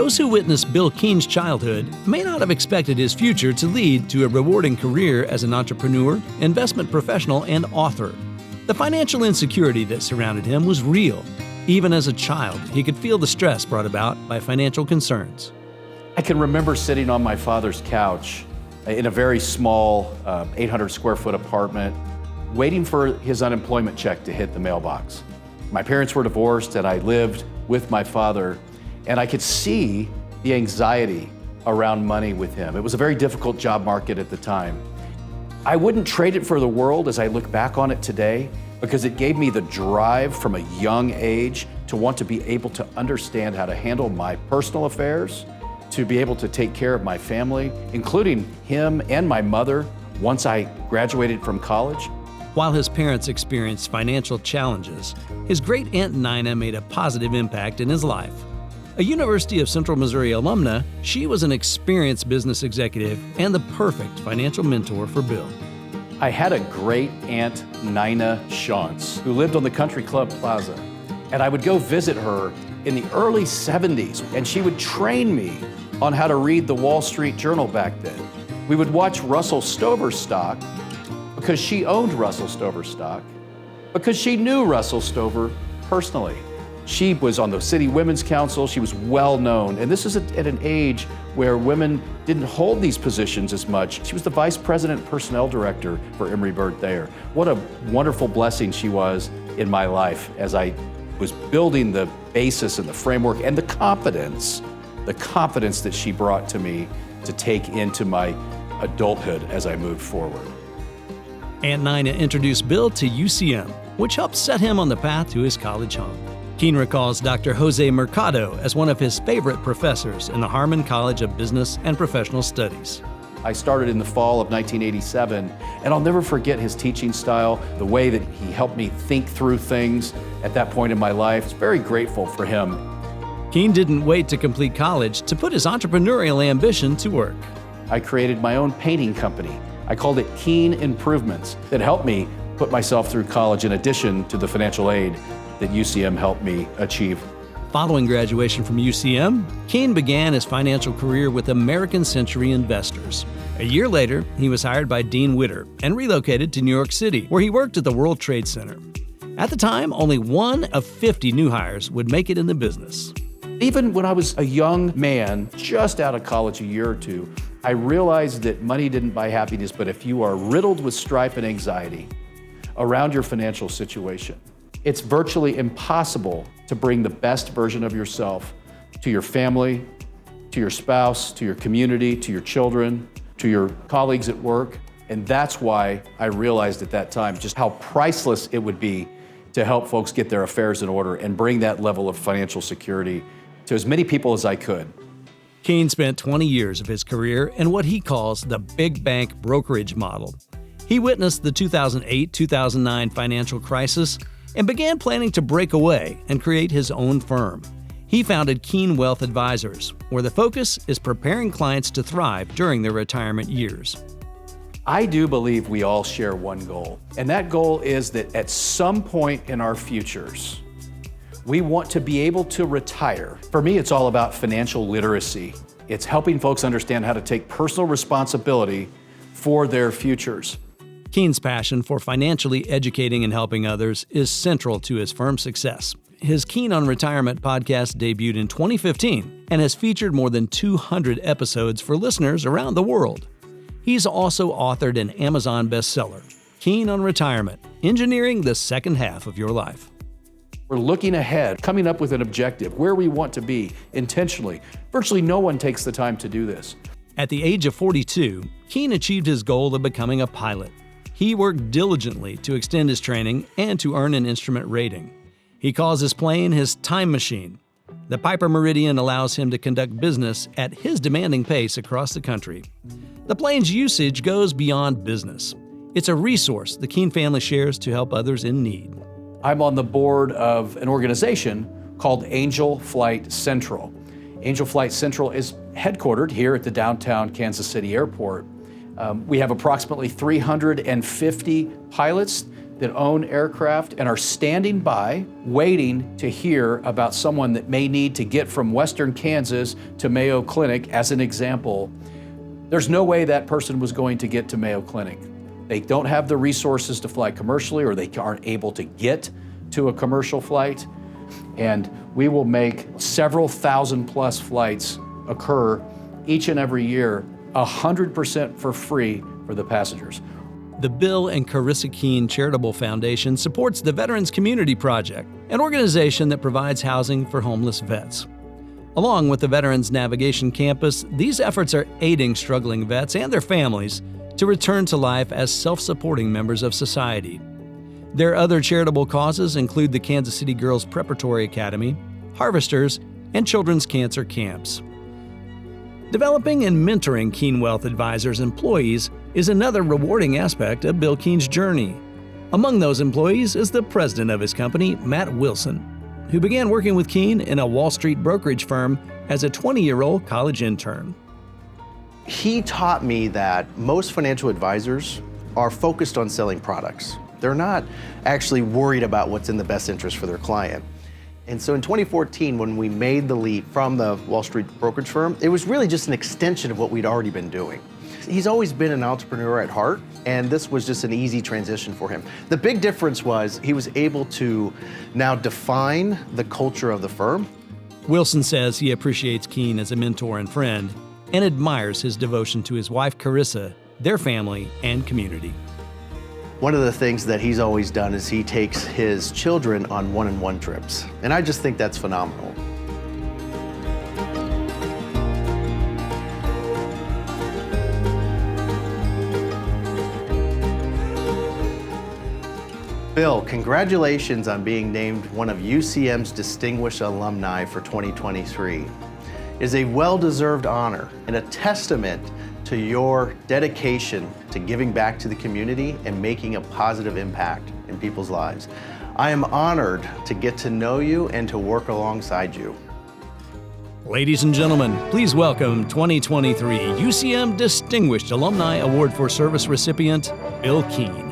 Those who witnessed Bill Keene's childhood may not have expected his future to lead to a rewarding career as an entrepreneur, investment professional, and author. The financial insecurity that surrounded him was real. Even as a child, he could feel the stress brought about by financial concerns. I can remember sitting on my father's couch in a very small 800 square foot apartment, waiting for his unemployment check to hit the mailbox. My parents were divorced and I lived with my father, and I could see the anxiety around money with him. It was a very difficult job market at the time. I wouldn't trade it for the world as I look back on it today, because it gave me the drive from a young age to want to be able to understand how to handle my personal affairs, to be able to take care of my family, including him and my mother once I graduated from college. While his parents experienced financial challenges, his great-aunt Nina made a positive impact in his life. A University of Central Missouri alumna, she was an experienced business executive and the perfect financial mentor for Bill. I had a great-aunt, Nina Shantz, who lived on the Country Club Plaza. And I would go visit her in the early 70s, and she would train me on how to read the Wall Street Journal back then. We would watch Russell Stover's stock because she owned Russell Stover's stock, because she knew Russell Stover personally. She was on the City Women's Council. She was well known. And this is at an age where women didn't hold these positions as much. She was the Vice President Personnel Director for Emory Bird Thayer. What a wonderful blessing she was in my life as I was building the basis and the framework and the confidence that she brought to me to take into my adulthood as I moved forward. Aunt Nina introduced Bill to UCM, which helped set him on the path to his college home. Keene recalls Dr. Jose Mercado as one of his favorite professors in the Harmon College of Business and Professional Studies. I started in the fall of 1987, and I'll never forget his teaching style, the way that he helped me think through things at that point in my life. I was very grateful for him. Keene didn't wait to complete college to put his entrepreneurial ambition to work. I created my own painting company. I called it Keene Improvements, that helped me put myself through college in addition to the financial aid that UCM helped me achieve. Following graduation from UCM, Keene began his financial career with American Century Investors. A year later, he was hired by Dean Witter and relocated to New York City, where he worked at the World Trade Center. At the time, only 1 of 50 new hires would make it in the business. Even when I was a young man, just out of college a year or two, I realized that money didn't buy happiness, but if you are riddled with strife and anxiety around your financial situation, it's virtually impossible to bring the best version of yourself to your family, to your spouse, to your community, to your children, to your colleagues at work. And that's why I realized at that time just how priceless it would be to help folks get their affairs in order and bring that level of financial security to as many people as I could. Keene spent 20 years of his career in what he calls the big bank brokerage model. He witnessed the 2008-2009 financial crisis and began planning to break away and create his own firm. He founded Keene Wealth Advisors, where the focus is preparing clients to thrive during their retirement years. I do believe we all share one goal, and that goal is that at some point in our futures, we want to be able to retire. For me, it's all about financial literacy. It's helping folks understand how to take personal responsibility for their futures. Keene's passion for financially educating and helping others is central to his firm's success. His Keene on Retirement podcast debuted in 2015 and has featured more than 200 episodes for listeners around the world. He's also authored an Amazon bestseller, Keene on Retirement, Engineering the Second Half of Your Life. We're looking ahead, coming up with an objective, where we want to be intentionally. Virtually no one takes the time to do this. At the age of 42, Keene achieved his goal of becoming a pilot. He worked diligently to extend his training and to earn an instrument rating. He calls his plane his time machine. The Piper Meridian allows him to conduct business at his demanding pace across the country. The plane's usage goes beyond business. It's a resource the Keene family shares to help others in need. I'm on the board of an organization called Angel Flight Central. Angel Flight Central is headquartered here at the downtown Kansas City airport. We have approximately 350 pilots that own aircraft and are standing by, waiting to hear about someone that may need to get from Western Kansas to Mayo Clinic, as an example. There's no way that person was going to get to Mayo Clinic. They don't have the resources to fly commercially, or they aren't able to get to a commercial flight. And we will make several thousand plus flights occur each and every year, 100% for free for the passengers. The Bill and Carissa Keene Charitable Foundation supports the Veterans Community Project, an organization that provides housing for homeless vets. Along with the Veterans Navigation Campus, these efforts are aiding struggling vets and their families to return to life as self-supporting members of society. Their other charitable causes include the Kansas City Girls Preparatory Academy, Harvesters, and Children's Cancer Camps. Developing and mentoring Keene Wealth Advisors employees is another rewarding aspect of Bill Keene's journey. Among those employees is the president of his company, Matt Wilson, who began working with Keene in a Wall Street brokerage firm as a 20-year-old college intern. He taught me that most financial advisors are focused on selling products. They're not actually worried about what's in the best interest for their client. And so in 2014, when we made the leap from the Wall Street brokerage firm, it was really just an extension of what we'd already been doing. He's always been an entrepreneur at heart, and this was just an easy transition for him. The big difference was he was able to now define the culture of the firm. Wilson says he appreciates Keene as a mentor and friend and admires his devotion to his wife Carissa, their family, and community. One of the things that he's always done is he takes his children on one-on-one trips, and I just think that's phenomenal. Bill, congratulations on being named one of UCM's Distinguished Alumni for 2023. It is a well-deserved honor and a testament to your dedication to giving back to the community and making a positive impact in people's lives. I am honored to get to know you and to work alongside you. Ladies and gentlemen, please welcome 2023 UCM Distinguished Alumni Award for Service recipient, Bill Keene.